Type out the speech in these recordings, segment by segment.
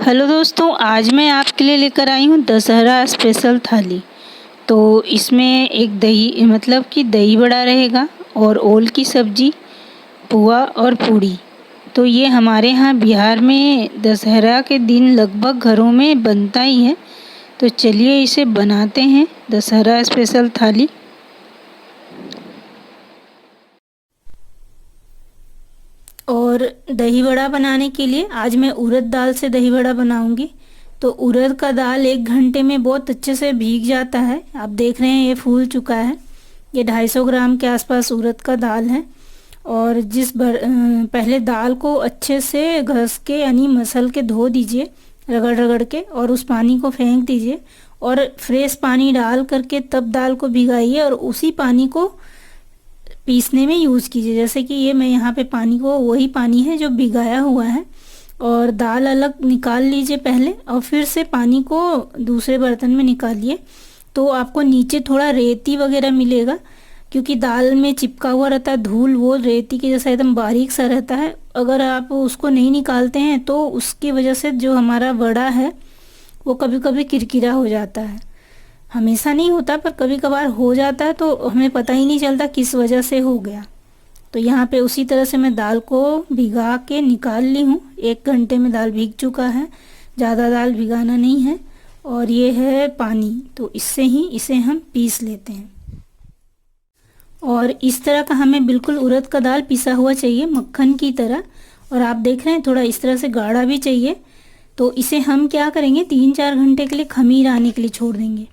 Hello दोस्तों, आज मैं आपके लिए लेकर आई हूँ दशहरा स्पेशल थाली। तो इसमें एक दही मतलब कि दही बड़ा रहेगा और ओल की सब्जी, पुआ और पूड़ी। तो ये हमारे यहाँ बिहार में दशहरा के दिन लगभग घरों में बनता ही है। तो चलिए इसे बनाते हैं, दशहरा स्पेशल थाली। और दही बड़ा बनाने के लिए आज मैं उड़द दाल से दही बड़ा बनाऊंगी। तो उड़द का दाल 1 घंटे में बहुत अच्छे से भीग जाता है। आप देख रहे हैं ये फूल चुका है। ये 250 ग्राम के आसपास उड़द का दाल है। और पहले दाल को अच्छे से घस के यानी मसल के धो दीजिए, रगड़ रगड़ के, और उस पानी को फेंक दीजिए और फ्रेश पानी डाल करके तब दाल को भिगाइए और उसी पानी को पीसने में यूज़ कीजिए। जैसे कि ये मैं यहाँ पे पानी को, वही पानी है जो भिगाया हुआ है। और दाल अलग निकाल लीजिए पहले और फिर से पानी को दूसरे बर्तन में निकालिए। तो आपको नीचे थोड़ा रेती वगैरह मिलेगा, क्योंकि दाल में चिपका हुआ रहता है धूल, वो रेती के जैसा एकदम बारीक सा रहता है। अगर आप उसको नहीं निकालते हैं तो उसकी वजह से जो हमारा वड़ा है वो कभी कभी किरकिरा हो जाता है। हमेशा नहीं होता पर कभी कभार हो जाता है, तो हमें पता ही नहीं चलता किस वजह से हो गया। तो यहाँ पे उसी तरह से मैं दाल को भिगा के निकाल ली हूँ। 1 घंटे में दाल भीग चुका है, ज़्यादा दाल भिगाना नहीं है। और ये है पानी, तो इससे ही इसे हम पीस लेते हैं। और इस तरह का हमें बिल्कुल उड़द का दाल पिसा हुआ चाहिए, मक्खन की तरह। और आप देख रहे हैं थोड़ा इस तरह से गाढ़ा भी चाहिए। तो इसे हम क्या करेंगे, 3-4 घंटे के लिए खमीर आने के लिए छोड़ देंगे।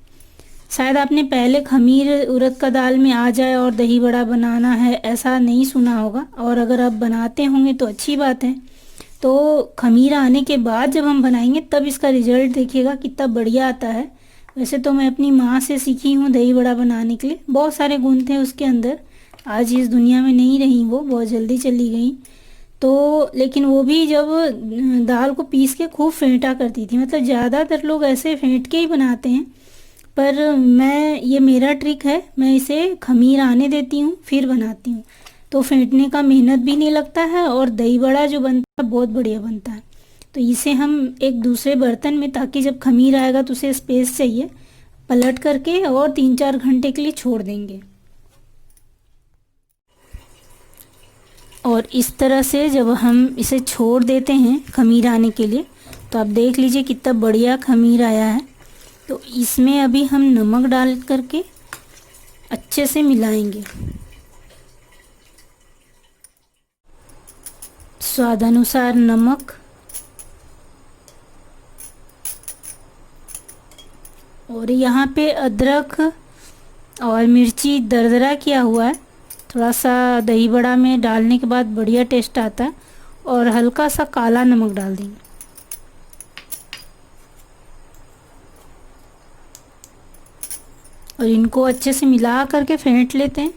शायद आपने पहले खमीर उड़द का दाल में आ जाए और दही बड़ा बनाना है ऐसा नहीं सुना होगा, और अगर आप बनाते होंगे तो अच्छी बात है। तो खमीर आने के बाद जब हम बनाएंगे तब इसका रिजल्ट देखिएगा कितना बढ़िया आता है। वैसे तो मैं अपनी माँ से सीखी हूँ दही बड़ा बनाने के लिए, बहुत सारे गुण थे उसके अंदर। आज इस दुनिया में नहीं रही, वो बहुत जल्दी चली गई। तो लेकिन वो भी जब दाल को पीस के खूब फेंटा करती थी, मतलब ज़्यादातर लोग ऐसे फेंट के ही बनाते हैं, पर ये मेरा ट्रिक है, मैं इसे खमीर आने देती हूँ फिर बनाती हूँ। तो फेंटने का मेहनत भी नहीं लगता है और दही बड़ा जो बनता है बहुत बढ़िया बनता है। तो इसे हम एक दूसरे बर्तन में, ताकि जब खमीर आएगा तो उसे स्पेस चाहिए, पलट करके और 3-4 घंटे के लिए छोड़ देंगे। और इस तरह से जब हम इसे छोड़ देते हैं खमीर आने के लिए, तो आप देख लीजिए कितना बढ़िया खमीर आया है। तो इसमें अभी हम नमक डाल करके अच्छे से मिलाएंगे, स्वादानुसार नमक। और यहाँ पे अदरक और मिर्ची दरदरा किया हुआ है, थोड़ा सा दही बड़ा में डालने के बाद बढ़िया टेस्ट आता है। और हल्का सा काला नमक डाल देंगे। और इनको अच्छे से मिला करके फेंट लेते हैं।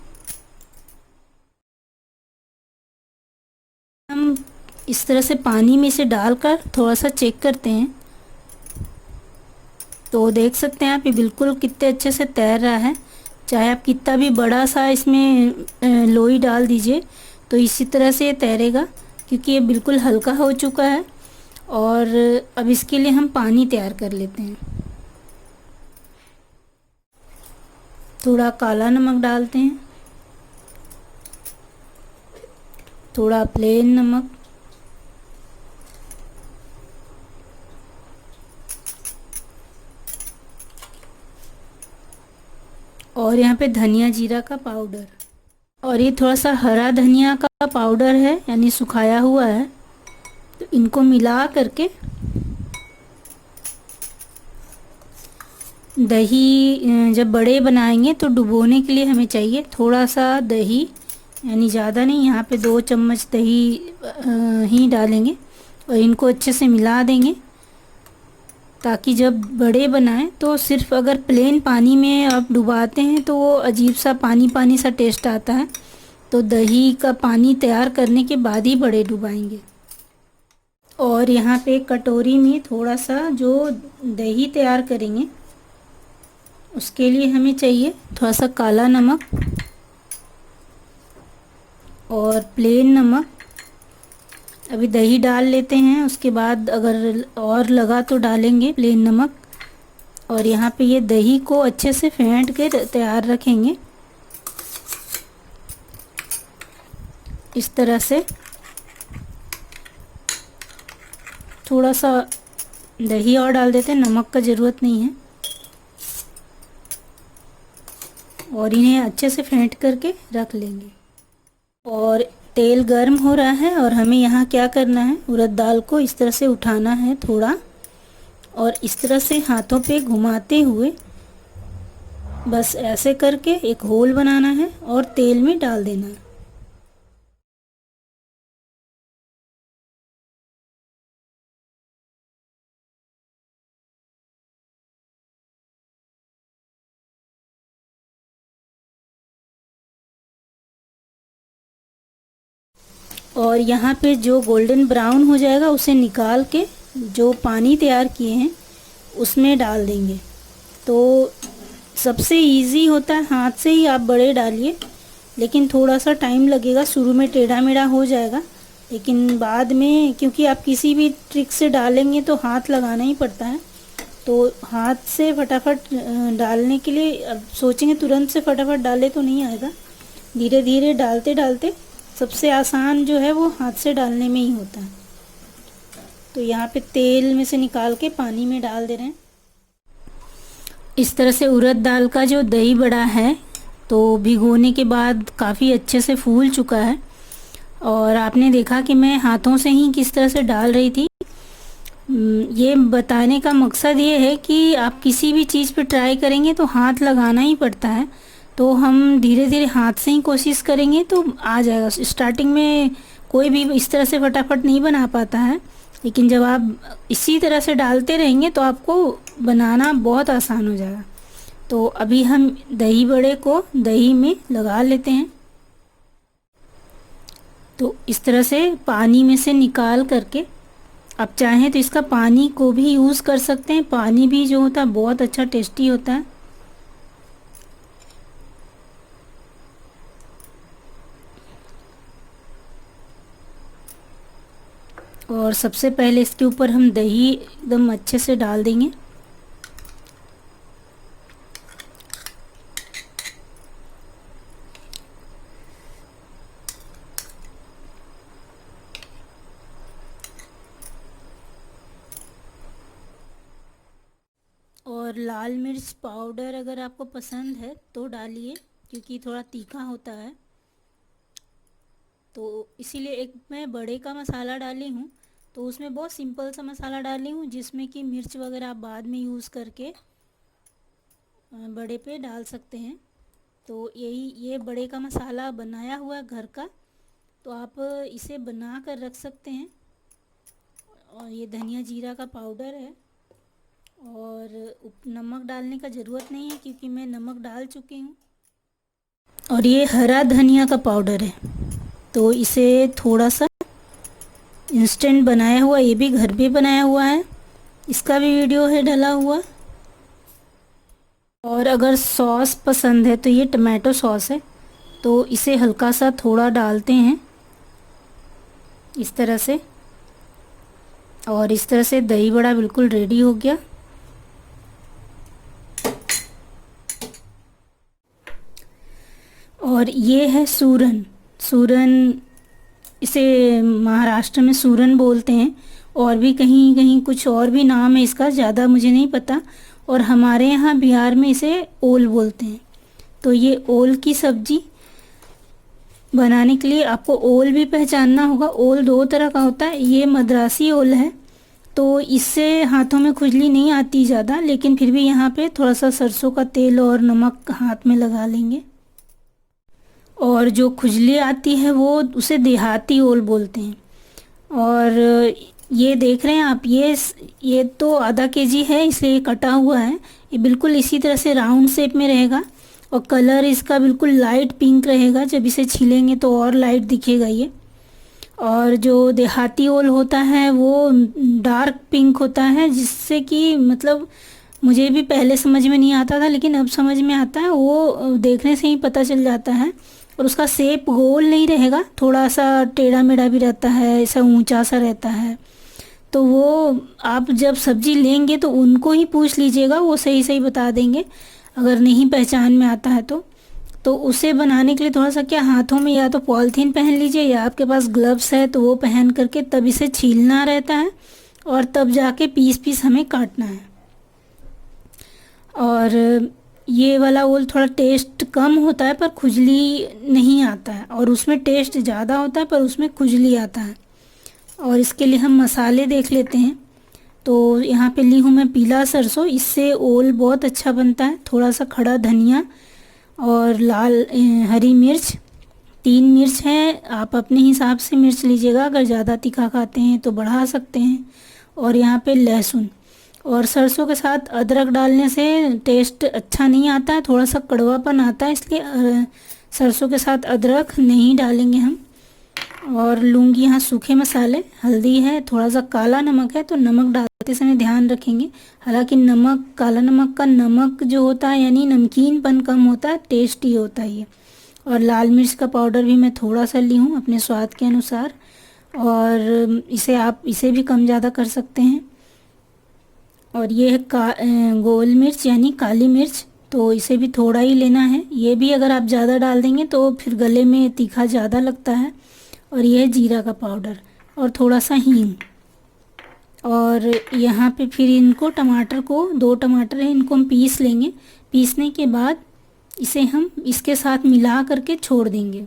हम इस तरह से पानी में इसे डालकर थोड़ा सा चेक करते हैं। तो देख सकते हैं आप, ये बिल्कुल कितने अच्छे से तैर रहा है। चाहे आप कितना भी बड़ा सा इसमें लोई डाल दीजिए तो इसी तरह से ये तैरेगा, क्योंकि ये बिल्कुल हल्का हो चुका है। और अब इसके लिए हम पानी तैयार कर लेते हैं। थोड़ा काला नमक डालते हैं, थोड़ा प्लेन नमक, और यहाँ पे धनिया जीरा का पाउडर, और ये थोड़ा सा हरा धनिया का पाउडर है यानी सुखाया हुआ है। तो इनको मिला करके दही जब बड़े बनाएंगे तो डुबोने के लिए हमें चाहिए थोड़ा सा दही, यानी ज़्यादा नहीं, यहाँ पे 2 चम्मच दही ही डालेंगे। और इनको अच्छे से मिला देंगे, ताकि जब बड़े बनाएं तो सिर्फ अगर प्लेन पानी में आप डुबाते हैं तो वो अजीब सा पानी पानी सा टेस्ट आता है। तो दही का पानी तैयार करने के बाद ही बड़े डुबाएंगे। और यहाँ पे कटोरी में थोड़ा सा जो दही तैयार करेंगे उसके लिए हमें चाहिए थोड़ा सा काला नमक और प्लेन नमक, अभी दही डाल लेते हैं, उसके बाद अगर और लगा तो डालेंगे प्लेन नमक। और यहाँ पे ये दही को अच्छे से फेंट के तैयार रखेंगे इस तरह से। थोड़ा सा दही और डाल देते हैं, नमक का ज़रूरत नहीं है। और इन्हें अच्छे से फेंट करके रख लेंगे। और तेल गर्म हो रहा है और हमें यहाँ क्या करना है, उड़द दाल को इस तरह से उठाना है थोड़ा, और इस तरह से हाथों पे घुमाते हुए बस ऐसे करके एक होल बनाना है और तेल में डाल देना है। और यहाँ पे जो गोल्डन ब्राउन हो जाएगा उसे निकाल के जो पानी तैयार किए हैं उसमें डाल देंगे। तो सबसे इजी होता है हाथ से ही आप बड़े डालिए, लेकिन थोड़ा सा टाइम लगेगा, शुरू में टेढ़ा मेढ़ा हो जाएगा, लेकिन बाद में क्योंकि आप किसी भी ट्रिक से डालेंगे तो हाथ लगाना ही पड़ता है। तो हाथ से फटाफट डालने के लिए अब सोचेंगे तुरंत से फटाफट डाले तो नहीं आएगा, धीरे धीरे डालते डालते सबसे आसान जो है वो हाथ से डालने में ही होता है। तो यहाँ पे तेल में से निकाल के पानी में डाल दे रहे हैं। इस तरह से उड़द दाल का जो दही बड़ा है तो भिगोने के बाद काफ़ी अच्छे से फूल चुका है। और आपने देखा कि मैं हाथों से ही किस तरह से डाल रही थी। ये बताने का मकसद ये है कि आप किसी भी चीज़ पे ट्राई करेंगे तो हाथ लगाना ही पड़ता है। तो हम धीरे धीरे हाथ से ही कोशिश करेंगे तो आ जाएगा। स्टार्टिंग में कोई भी इस तरह से फटाफट नहीं बना पाता है, लेकिन जब आप इसी तरह से डालते रहेंगे तो आपको बनाना बहुत आसान हो जाएगा। तो अभी हम दही बड़े को दही में लगा लेते हैं। तो इस तरह से पानी में से निकाल करके आप चाहें तो इसका पानी को भी यूज़ कर सकते हैं। पानी भी जो होता है बहुत अच्छा टेस्टी होता है। और सबसे पहले इसके ऊपर हम दही एकदम अच्छे से डाल देंगे। और लाल मिर्च पाउडर अगर आपको पसंद है तो डालिए, क्योंकि थोड़ा तीखा होता है। तो इसीलिए एक मैं बड़े का मसाला डाली हूँ, तो उसमें बहुत सिंपल सा मसाला डाली हूँ जिसमें कि मिर्च वगैरह आप बाद में यूज़ करके बड़े पे डाल सकते हैं। तो ये बड़े का मसाला बनाया हुआ है घर का, तो आप इसे बना कर रख सकते हैं। और ये धनिया जीरा का पाउडर है। और नमक डालने का ज़रूरत नहीं है क्योंकि मैं नमक डाल चुकी हूँ। और ये हरा धनिया का पाउडर है, तो इसे थोड़ा सा इंस्टेंट बनाया हुआ, ये भी घर पे बनाया हुआ है, इसका भी वीडियो है डला हुआ। और अगर सॉस पसंद है तो ये टमाटो सॉस है, तो इसे हल्का सा थोड़ा डालते हैं इस तरह से। और इस तरह से दही बड़ा बिल्कुल रेडी हो गया। और ये है सूरन। सूरन इसे महाराष्ट्र में सूरन बोलते हैं, और भी कहीं कहीं कुछ और भी नाम है इसका, ज़्यादा मुझे नहीं पता। और हमारे यहाँ बिहार में इसे ओल बोलते हैं। तो ये ओल की सब्ज़ी बनाने के लिए आपको ओल भी पहचानना होगा। ओल दो तरह का होता है, ये मद्रासी ओल है, तो इससे हाथों में खुजली नहीं आती ज़्यादा, लेकिन फिर भी यहाँ पे थोड़ा सा सरसों का तेल और नमक हाथ में लगा लेंगे। और जो खुजली आती है वो उसे देहाती ओल बोलते हैं। और ये देख रहे हैं आप, ये तो आधा केजी है इसलिए ये कटा हुआ है। ये बिल्कुल इसी तरह से राउंड शेप में रहेगा और कलर इसका बिल्कुल लाइट पिंक रहेगा। जब इसे छीलेंगे तो और लाइट दिखेगा ये। और जो देहाती ओल होता है वो डार्क पिंक होता है, जिससे कि मतलब मुझे भी पहले समझ में नहीं आता था, लेकिन अब समझ में आता है। वो देखने से ही पता चल जाता है। और उसका शेप गोल नहीं रहेगा, थोड़ा सा टेढ़ा मेढ़ा भी रहता है, ऐसा ऊंचा सा रहता है। तो वो आप जब सब्जी लेंगे तो उनको ही पूछ लीजिएगा, वो सही सही बता देंगे अगर नहीं पहचान में आता है तो उसे बनाने के लिए थोड़ा सा क्या हाथों में या तो पॉलीथीन पहन लीजिए या आपके पास ग्लव्स है तो वो पहन करके तब इसे छीलना रहता है और तब जाके पीस पीस हमें काटना है। और ये वाला ओल थोड़ा टेस्ट कम होता है पर खुजली नहीं आता है, और उसमें टेस्ट ज़्यादा होता है पर उसमें खुजली आता है। और इसके लिए हम मसाले देख लेते हैं। तो यहाँ पे ली हूँ मैं पीला सरसों, इससे ओल बहुत अच्छा बनता है। थोड़ा सा खड़ा धनिया और लाल हरी मिर्च, 3 मिर्च है, आप अपने हिसाब से मिर्च लीजिएगा, अगर ज़्यादा तीखा खाते हैं तो बढ़ा सकते हैं। और यहाँ पे लहसुन, और सरसों के साथ अदरक डालने से टेस्ट अच्छा नहीं आता है, थोड़ा सा कड़वापन आता है, इसलिए सरसों के साथ अदरक नहीं डालेंगे हम। और लूँगी यहाँ सूखे मसाले, हल्दी है, थोड़ा सा काला नमक है, तो नमक डालते समय ध्यान रखेंगे। हालांकि नमक, काला नमक का नमक जो होता है यानी नमकीनपन कम होता है, टेस्टी होता है ये। और लाल मिर्च का पाउडर भी मैं थोड़ा सा ली हूँ अपने स्वाद के अनुसार, और इसे भी कम ज़्यादा कर सकते हैं। और ये है गोल मिर्च यानी काली मिर्च, तो इसे भी थोड़ा ही लेना है। ये भी अगर आप ज़्यादा डाल देंगे तो फिर गले में तीखा ज़्यादा लगता है। और ये है जीरा का पाउडर और थोड़ा सा हींग। और यहाँ पे फिर इनको टमाटर को, 2 टमाटर है, इनको हम पीस लेंगे। पीसने के बाद इसे हम इसके साथ मिला करके छोड़ देंगे।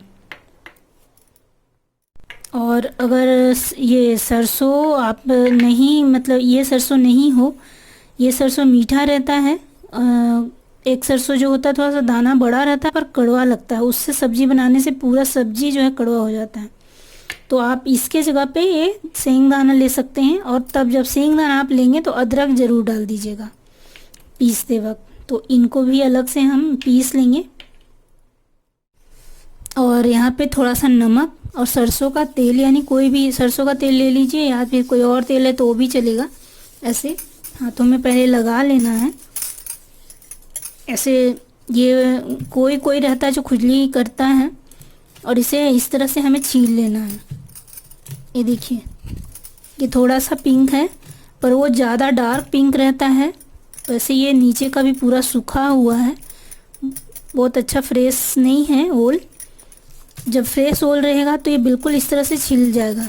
और अगर ये सरसों आप नहीं, मतलब ये सरसों नहीं हो, ये सरसों मीठा रहता है, एक सरसों जो होता है थोड़ा सा दाना बड़ा रहता है पर कड़वा लगता है, उससे सब्जी बनाने से पूरा सब्जी जो है कड़वा हो जाता है। तो आप इसके जगह पे ये सेंगदाना ले सकते हैं। और तब जब सेंगदाना आप लेंगे तो अदरक ज़रूर डाल दीजिएगा पीसते वक्त। तो इनको भी अलग से हम पीस लेंगे। और यहाँ पे थोड़ा सा नमक और सरसों का तेल, यानी कोई भी सरसों का तेल ले लीजिए या फिर कोई और तेल है तो वो भी चलेगा। ऐसे हाथों में पहले लगा लेना है ऐसे। ये कोई कोई रहता है जो खुजली करता है, और इसे इस तरह से हमें छील लेना है। ये देखिए, ये थोड़ा सा पिंक है पर वो ज़्यादा डार्क पिंक रहता है। वैसे ये नीचे का भी पूरा सूखा हुआ है, बहुत अच्छा फ्रेश नहीं है ओल। जब फ्रेश ओल रहेगा तो ये बिल्कुल इस तरह से छिल जाएगा।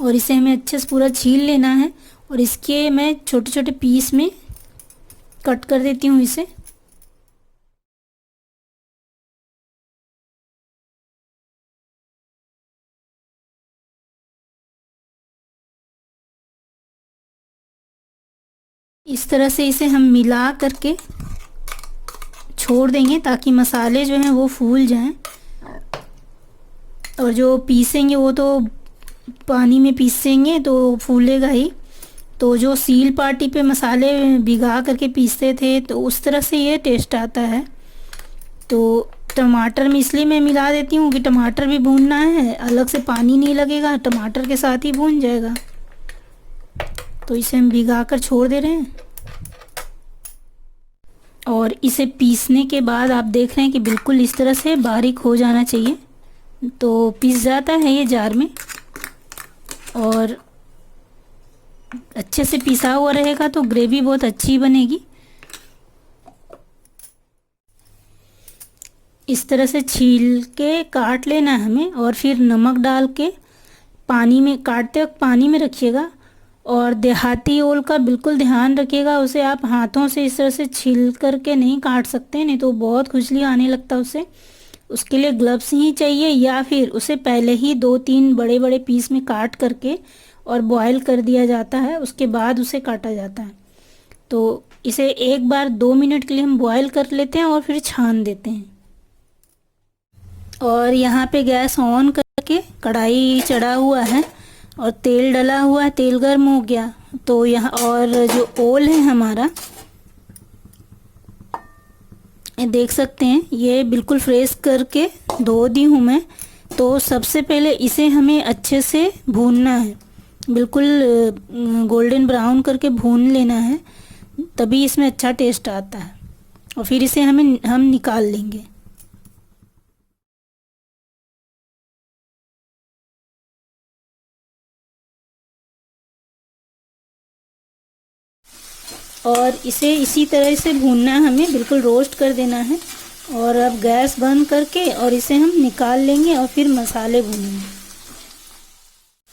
और इसे हमें अच्छे से पूरा छील लेना है। और इसके मैं छोटे छोटे पीस में कट कर देती हूँ इसे। इस तरह से इसे हम मिला करके छोड़ देंगे ताकि मसाले जो हैं वो फूल जाएं। और जो पीसेंगे वो तो पानी में पीसेंगे तो फूलेगा ही। तो जो सील पार्टी पे मसाले भिगा करके पीसते थे तो उस तरह से ये टेस्ट आता है। तो टमाटर में इसलिए मैं मिला देती हूँ कि टमाटर भी भूनना है, अलग से पानी नहीं लगेगा, टमाटर के साथ ही भून जाएगा। तो इसे हम भिगा कर छोड़ दे रहे हैं। और इसे पीसने के बाद आप देख रहे हैं कि बिल्कुल इस तरह से बारीक हो जाना चाहिए, तो पीस जाता है ये जार में। और अच्छे से पिसा हुआ रहेगा तो ग्रेवी बहुत अच्छी बनेगी। इस तरह से छील के काट लेना है हमें, और फिर नमक डाल के पानी में, काटते वक्त पानी में रखिएगा। और देहाती ओल का बिल्कुल ध्यान रखिएगा, उसे आप हाथों से इस तरह से छील करके नहीं काट सकते, नहीं तो बहुत खुजली आने लगता है उससे। उसके लिए ग्लव्स ही चाहिए, या फिर उसे पहले ही 2-3 बड़े बड़े पीस में काट करके और बॉयल कर दिया जाता है, उसके बाद उसे काटा जाता है। तो इसे एक बार 2 मिनट के लिए हम बॉयल कर लेते हैं और फिर छान देते हैं। और यहाँ पे गैस ऑन करके कढ़ाई चढ़ा हुआ है और तेल डला हुआ है, तेल गर्म हो गया। तो यहाँ और जो ओल है हमारा, ये देख सकते हैं, ये बिल्कुल फ्रेश करके धो दी हूँ मैं। तो सबसे पहले इसे हमें अच्छे से भूनना है, बिल्कुल गोल्डन ब्राउन करके भून लेना है, तभी इसमें अच्छा टेस्ट आता है। और फिर इसे हम निकाल लेंगे। और इसे इसी तरह से भूनना है, हमें बिल्कुल रोस्ट कर देना है। और अब गैस बंद करके और इसे हम निकाल लेंगे और फिर मसाले भूनेंगे।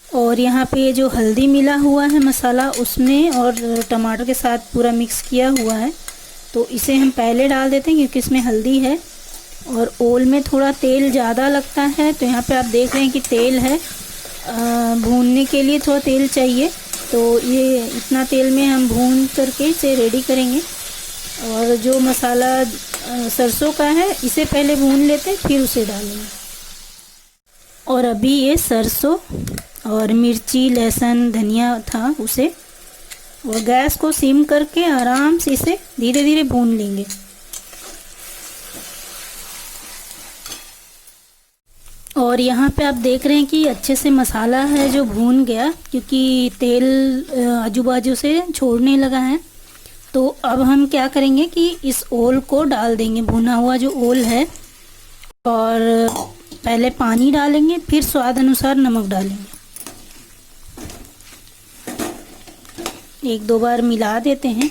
और यहाँ पे ये जो हल्दी मिला हुआ है मसाला उसमें और टमाटर के साथ पूरा मिक्स किया हुआ है, तो इसे हम पहले डाल देते हैं क्योंकि इसमें हल्दी है। और ओल में थोड़ा तेल ज़्यादा लगता है, तो यहाँ पे आप देख रहे हैं कि तेल है। भूनने के लिए थोड़ा तेल चाहिए, तो ये इतना तेल में हम भून करके इसे रेडी करेंगे। और जो मसाला सरसों का है इसे पहले भून लेते हैं, फिर उसे डालेंगे। और अभी ये सरसों और मिर्ची, लहसुन, धनिया था उसे, और गैस को सिम करके आराम से इसे धीरे धीरे भून लेंगे। और यहाँ पे आप देख रहे हैं कि अच्छे से मसाला है जो भून गया, क्योंकि तेल आजू बाजू से छोड़ने लगा है। तो अब हम क्या करेंगे कि इस ओल को डाल देंगे, भुना हुआ जो ओल है। और पहले पानी डालेंगे, फिर स्वाद अनुसार नमक डालेंगे। एक दो बार मिला देते हैं।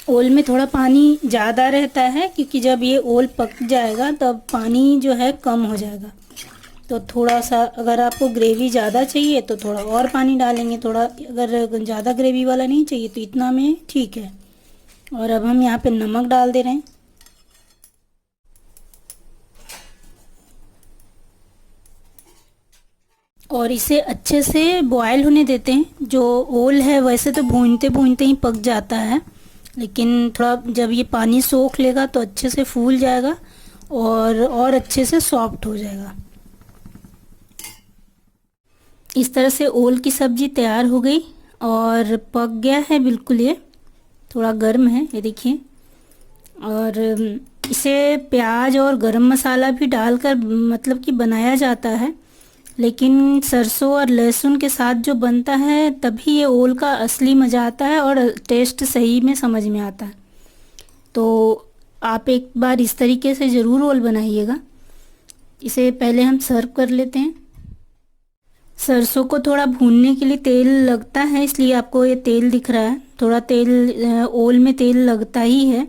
ओल में थोड़ा पानी ज़्यादा रहता है, क्योंकि जब ये ओल पक जाएगा तब पानी जो है कम हो जाएगा। तो थोड़ा सा अगर आपको ग्रेवी ज़्यादा चाहिए तो थोड़ा और पानी डालेंगे, थोड़ा अगर ज़्यादा ग्रेवी वाला नहीं चाहिए तो इतना में ठीक है। और अब हम यहाँ पे नमक डाल दे रहे हैं। और इसे अच्छे से बॉयल होने देते हैं। जो ओल है वैसे तो भूनते भूनते ही पक जाता है, लेकिन थोड़ा जब ये पानी सोख लेगा तो अच्छे से फूल जाएगा और अच्छे से सॉफ्ट हो जाएगा। इस तरह से ओल की सब्ज़ी तैयार हो गई और पक गया है बिल्कुल। ये थोड़ा गर्म है, ये देखिए। और इसे प्याज और गरम मसाला भी डालकर मतलब कि बनाया जाता है, लेकिन सरसों और लहसुन के साथ जो बनता है तभी ये ओल का असली मज़ा आता है और टेस्ट सही में समझ में आता है। तो आप एक बार इस तरीके से ज़रूर ओल बनाइएगा। इसे पहले हम सर्व कर लेते हैं। सरसों को थोड़ा भूनने के लिए तेल लगता है, इसलिए आपको ये तेल दिख रहा है। थोड़ा तेल ओल में तेल लगता ही है।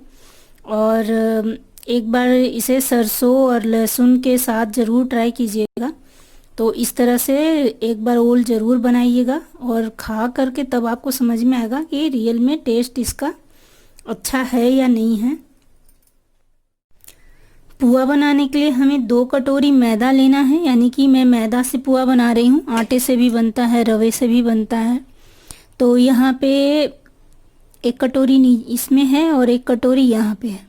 और एक बार इसे सरसों और लहसुन के साथ ज़रूर ट्राई कीजिएगा। तो इस तरह से एक बार ओल ज़रूर बनाइएगा और खा करके तब आपको समझ में आएगा कि रियल में टेस्ट इसका अच्छा है या नहीं है। पुआ बनाने के लिए हमें 2 कटोरी मैदा लेना है, यानी कि मैं मैदा से पुआ बना रही हूँ। आटे से भी बनता है, रवे से भी बनता है। तो यहाँ पे 1 कटोरी इसमें है और 1 कटोरी यहाँ पे है।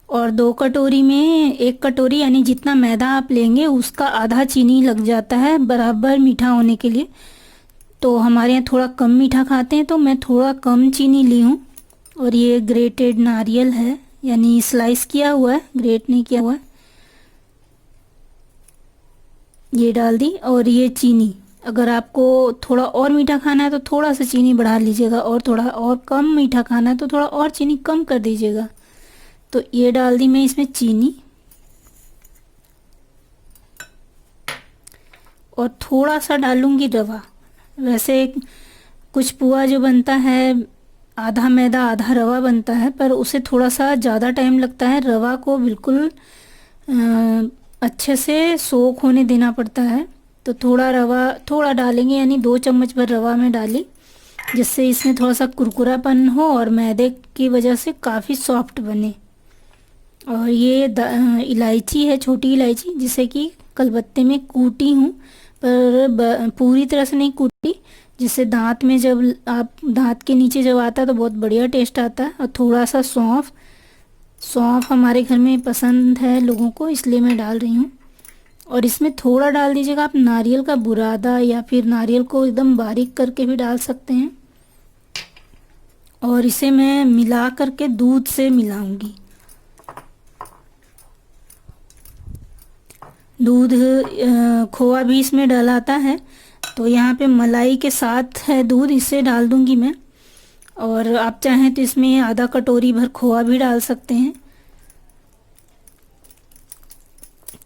और 2 कटोरी में 1 कटोरी, यानी जितना मैदा आप लेंगे उसका आधा चीनी लग जाता है बराबर मीठा होने के लिए। तो हमारे यहाँ थोड़ा कम मीठा खाते हैं, तो मैं थोड़ा कम चीनी ली हूँ। और ये ग्रेटेड नारियल है, यानी स्लाइस किया हुआ है, ग्रेट नहीं किया हुआ है, ये डाल दी। और ये चीनी, अगर आपको थोड़ा और मीठा खाना है तो थोड़ा सा चीनी बढ़ा लीजिएगा, और थोड़ा और कम मीठा खाना है तो थोड़ा और चीनी कम कर दीजिएगा। तो ये डाल दी मैं इसमें चीनी। और थोड़ा सा डालूंगी रवा। वैसे कुछ पुआ जो बनता है आधा मैदा आधा रवा बनता है, पर उसे थोड़ा सा ज़्यादा टाइम लगता है। रवा को बिल्कुल अच्छे से सोख होने देना पड़ता है। तो थोड़ा रवा थोड़ा डालेंगे, यानी 2 चम्मच भर रवा में डाली, जिससे इसमें थोड़ा सा कुरकुरापन हो और मैदे की वजह से काफ़ी सॉफ्ट बने। और ये इलायची है, छोटी इलायची, जिसे कि कलबत्ते में कूटी हूँ, पर पूरी तरह से नहीं कूटी, जिससे दांत में जब आप दांत के नीचे जब आता है तो बहुत बढ़िया टेस्ट आता है। और थोड़ा सा सौंफ हमारे घर में पसंद है लोगों को, इसलिए मैं डाल रही हूँ। और इसमें थोड़ा डाल दीजिएगा आप नारियल का बुरादा, या फिर नारियल को एकदम बारीक करके भी डाल सकते हैं। और इसे मैं मिला करके दूध से मिलाऊंगी। दूध खोआ भी इसमें डलाता है, तो यहाँ पे मलाई के साथ है दूध, इसे डाल दूँगी मैं। और आप चाहें तो इसमें आधा कटोरी भर खोआ भी डाल सकते हैं।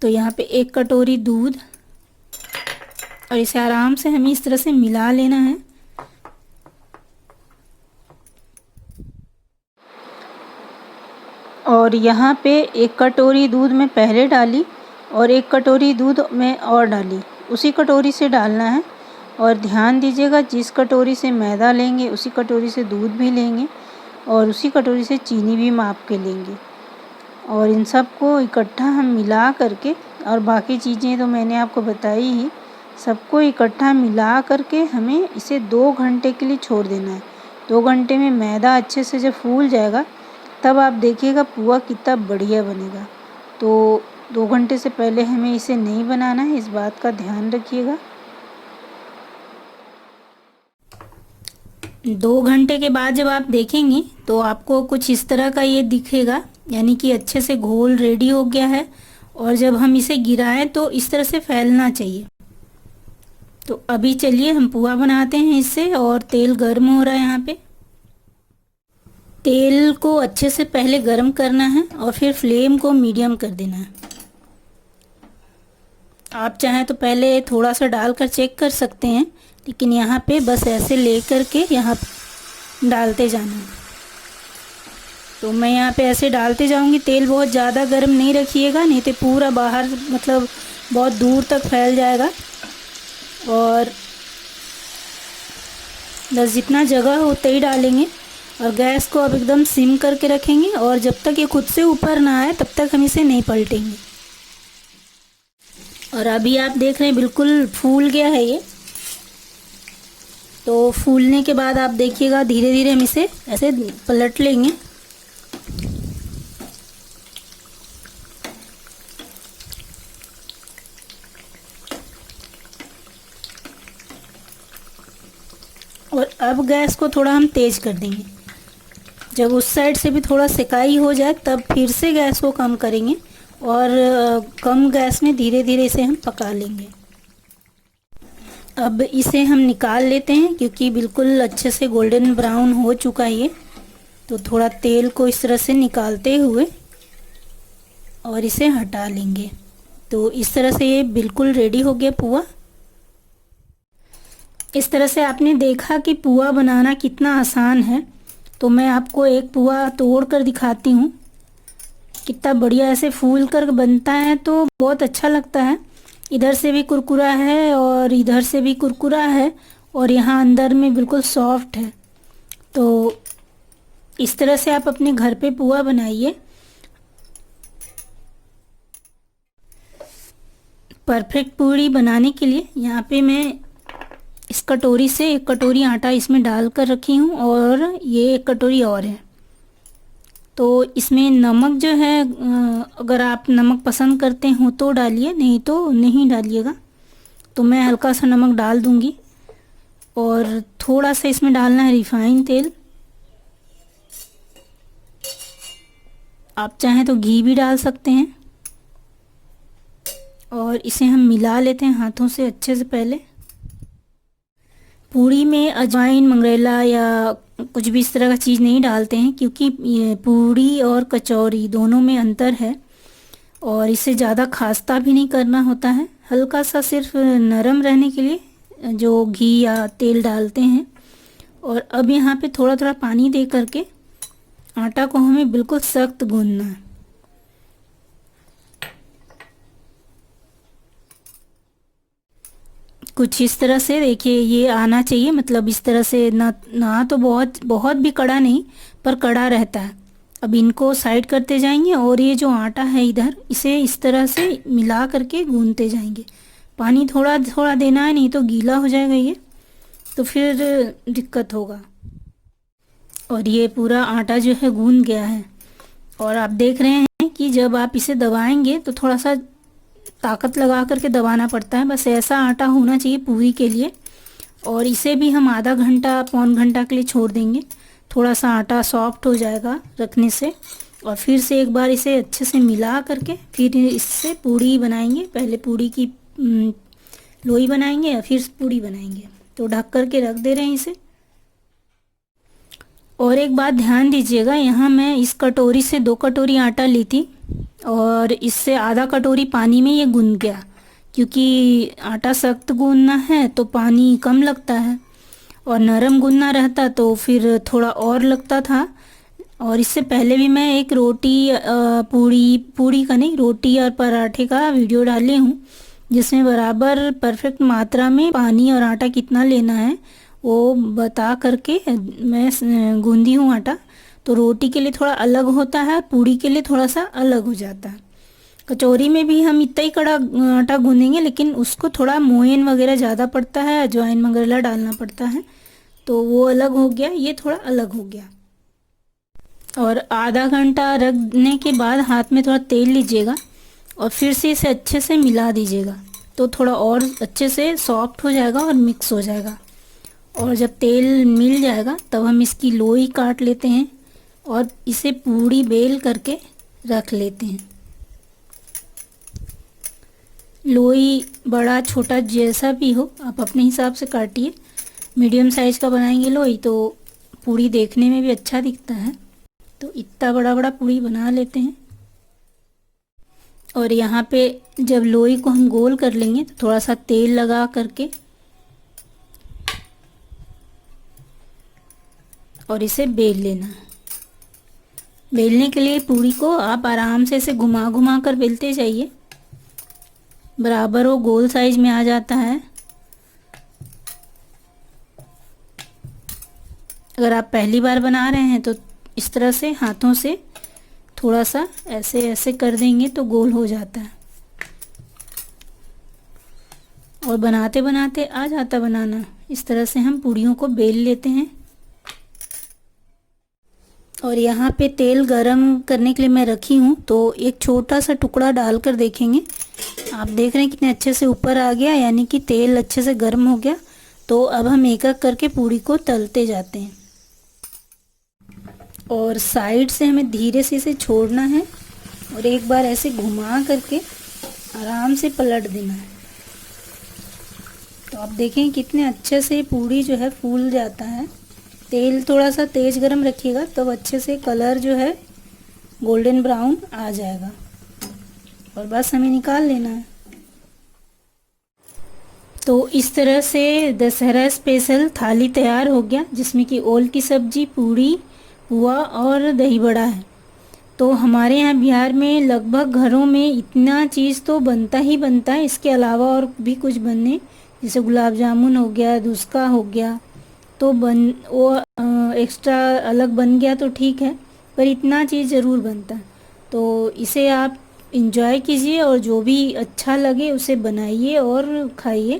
तो यहाँ पे 1 कटोरी दूध, और इसे आराम से हमें इस तरह से मिला लेना है। और यहाँ पे 1 कटोरी दूध मैं पहले डाली और 1 कटोरी दूध मैं और डाली, उसी कटोरी से डालना है। और ध्यान दीजिएगा, जिस कटोरी से मैदा लेंगे उसी कटोरी से दूध भी लेंगे और उसी कटोरी से चीनी भी माप के लेंगे। और इन सब को इकट्ठा हम मिला करके, और बाकी चीज़ें तो मैंने आपको बताई ही, सबको इकट्ठा मिला करके हमें इसे 2 घंटे के लिए छोड़ देना है। 2 घंटे में मैदा अच्छे से जब फूल जाएगा तब आप देखिएगा पुआ कितना बढ़िया बनेगा। तो 2 घंटे से पहले हमें इसे नहीं बनाना है, इस बात का ध्यान रखिएगा। 2 घंटे के बाद जब आप देखेंगे तो आपको कुछ इस तरह का ये दिखेगा, यानी कि अच्छे से घोल रेडी हो गया है। और जब हम इसे गिराएं तो इस तरह से फैलना चाहिए। तो अभी चलिए हम पुआ बनाते हैं इससे। और तेल गर्म हो रहा है। यहाँ पे तेल को अच्छे से पहले गर्म करना है और फिर फ्लेम को मीडियम कर देना है। आप चाहें तो पहले थोड़ा सा डालकर चेक कर सकते हैं, लेकिन यहाँ पे बस ऐसे लेकर के यहाँ डालते जाना है। तो मैं यहाँ पे ऐसे डालते जाऊँगी। तेल बहुत ज़्यादा गर्म नहीं रखिएगा, नहीं तो पूरा बाहर मतलब बहुत दूर तक फैल जाएगा। और बस जितना जगह हो उतना ही डालेंगे। और गैस को अब एकदम सिम करके रखेंगे, और जब तक ये खुद से ऊपर ना आए तब तक हम इसे नहीं पलटेंगे। और अभी आप देख रहे हैं बिल्कुल फूल गया है ये। तो फूलने के बाद आप देखिएगा धीरे धीरे हम इसे ऐसे पलट लेंगे। और अब गैस को थोड़ा हम तेज कर देंगे। जब उस साइड से भी थोड़ा सिकाई हो जाए तब फिर से गैस को कम करेंगे, और कम गैस में धीरे धीरे इसे हम पका लेंगे। अब इसे हम निकाल लेते हैं, क्योंकि बिल्कुल अच्छे से गोल्डन ब्राउन हो चुका है ये। तो थोड़ा तेल को इस तरह से निकालते हुए और इसे हटा लेंगे। तो इस तरह से ये बिल्कुल रेडी हो गया पुआ। इस तरह से आपने देखा कि पुआ बनाना कितना आसान है। तो मैं आपको एक पुआ तोड़ कर दिखाती हूँ, कितना बढ़िया ऐसे फूल कर बनता है, तो बहुत अच्छा लगता है। इधर से भी कुरकुरा है और इधर से भी कुरकुरा है, और यहाँ अंदर में बिल्कुल सॉफ्ट है। तो इस तरह से आप अपने घर पे पुआ बनाइए। परफेक्ट पूड़ी बनाने के लिए यहाँ पे मैं इस कटोरी से 1 कटोरी आटा इसमें डालकर रखी हूँ, और ये 1 कटोरी और है। तो इसमें नमक जो है, अगर आप नमक पसंद करते हो तो डालिए, नहीं तो नहीं डालिएगा। तो मैं हल्का सा नमक डाल दूँगी। और थोड़ा सा इसमें डालना है रिफाइन तेल। आप चाहें तो घी भी डाल सकते हैं। और इसे हम मिला लेते हैं हाथों से अच्छे से। पहले पूड़ी में अजवाइन, मंगरेला या कुछ भी इस तरह का चीज़ नहीं डालते हैं, क्योंकि ये पूड़ी और कचौरी दोनों में अंतर है। और इसे ज़्यादा खास्ता भी नहीं करना होता है, हल्का सा सिर्फ नरम रहने के लिए जो घी या तेल डालते हैं। और अब यहाँ पे थोड़ा थोड़ा पानी दे करके आटा को हमें बिल्कुल सख्त गूंदना है। कुछ इस तरह से देखिए ये आना चाहिए, मतलब इस तरह से ना तो बहुत भी कड़ा नहीं, पर कड़ा रहता है। अब इनको साइड करते जाएंगे, और ये जो आटा है इधर, इसे इस तरह से मिला करके गूंदते जाएंगे। पानी थोड़ा थोड़ा देना है, नहीं तो गीला हो जाएगा ये, तो फिर दिक्कत होगा। और ये पूरा आटा जो है गूंद गया है। और आप देख रहे हैं कि जब आप इसे दबाएंगे तो थोड़ा सा ताकत लगा करके दबाना पड़ता है। बस ऐसा आटा होना चाहिए पूरी के लिए। और इसे भी हम आधा घंटा पौन घंटा के लिए छोड़ देंगे, थोड़ा सा आटा सॉफ्ट हो जाएगा रखने से। और फिर से एक बार इसे अच्छे से मिला करके फिर इससे पूड़ी बनाएंगे। पहले पूड़ी की लोई बनाएंगे या फिर पूड़ी बनाएंगे। तो ढक कर के रख दे रहे हैं इसे। और एक बात ध्यान दीजिएगा, यहाँ मैं इस कटोरी से 2 कटोरी आटा ली थी और इससे आधा कटोरी पानी में ये गूंद गया, क्योंकि आटा सख्त गूंदना है तो पानी कम लगता है, और नरम गूंदना रहता तो फिर थोड़ा और लगता था। और इससे पहले भी मैं एक रोटी पूड़ी का नहीं, रोटी और पराठे का वीडियो डाली हूँ, जिसमें बराबर परफेक्ट मात्रा में पानी और आटा कितना लेना है वो बता करके मैं गूंदी हूँ आटा। तो रोटी के लिए थोड़ा अलग होता है, पूड़ी के लिए थोड़ा सा अलग हो जाता है। कचौरी में भी हम इतना ही कड़ा आटा गूंदेंगे, लेकिन उसको थोड़ा मोयन वगैरह ज़्यादा पड़ता है, अजवाइन वगैरह डालना पड़ता है, तो वो अलग हो गया, ये थोड़ा अलग हो गया। और आधा घंटा रखने के बाद हाथ में थोड़ा तेल लीजिएगा और फिर से इसे अच्छे से मिला दीजिएगा, तो थोड़ा और अच्छे से सॉफ्ट हो जाएगा और मिक्स हो जाएगा। और जब तेल मिल जाएगा तब हम इसकी लोई काट लेते हैं और इसे पूड़ी बेल करके रख लेते हैं। लोई बड़ा छोटा जैसा भी हो आप अपने हिसाब से काटिए। मीडियम साइज का बनाएंगे लोई तो पूड़ी देखने में भी अच्छा दिखता है, तो इतना बड़ा बड़ा पूड़ी बना लेते हैं। और यहाँ पे जब लोई को हम गोल कर लेंगे तो थोड़ा सा तेल लगा करके और इसे बेल लेना। बेलने के लिए पूड़ी को आप आराम से इसे घुमा घुमा कर बेलते जाइए, बराबर वो गोल साइज में आ जाता है। अगर आप पहली बार बना रहे हैं तो इस तरह से हाथों से थोड़ा सा ऐसे ऐसे कर देंगे तो गोल हो जाता है, और बनाते बनाते आ जाता बनाना। इस तरह से हम पूड़ियों को बेल लेते हैं। और यहाँ पे तेल गरम करने के लिए मैं रखी हूँ, तो एक छोटा सा टुकड़ा डालकर देखेंगे। आप देख रहे हैं कितने अच्छे से ऊपर आ गया, यानी कि तेल अच्छे से गर्म हो गया। तो अब हम एक एक करके पूड़ी को तलते जाते हैं और साइड से हमें धीरे से इसे छोड़ना है और एक बार ऐसे घुमा करके आराम से पलट देना है। तो आप देखें कितने अच्छे से पूड़ी जो है फूल जाता है। तेल थोड़ा सा तेज गरम रखिएगा तब अच्छे से कलर जो है गोल्डन ब्राउन आ जाएगा, और बस हमें निकाल लेना है। तो इस तरह से दशहरा स्पेशल थाली तैयार हो गया, जिसमें कि ओल की सब्जी, पूड़ी, पुआ और दही बड़ा है। तो हमारे यहाँ बिहार में लगभग घरों में इतना चीज़ तो बनता ही बनता है। इसके अलावा और भी कुछ बनने, जैसे गुलाब जामुन हो गया, दुस्का हो गया, तो वो एक्स्ट्रा अलग बन गया तो ठीक है, पर इतना चीज़ ज़रूर बनता है। तो इसे आप इंजॉय कीजिए और जो भी अच्छा लगे उसे बनाइए और खाइए।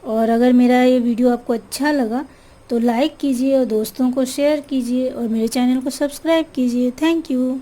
और अगर मेरा ये वीडियो आपको अच्छा लगा तो लाइक कीजिए और दोस्तों को शेयर कीजिए और मेरे चैनल को सब्सक्राइब कीजिए। Thank you.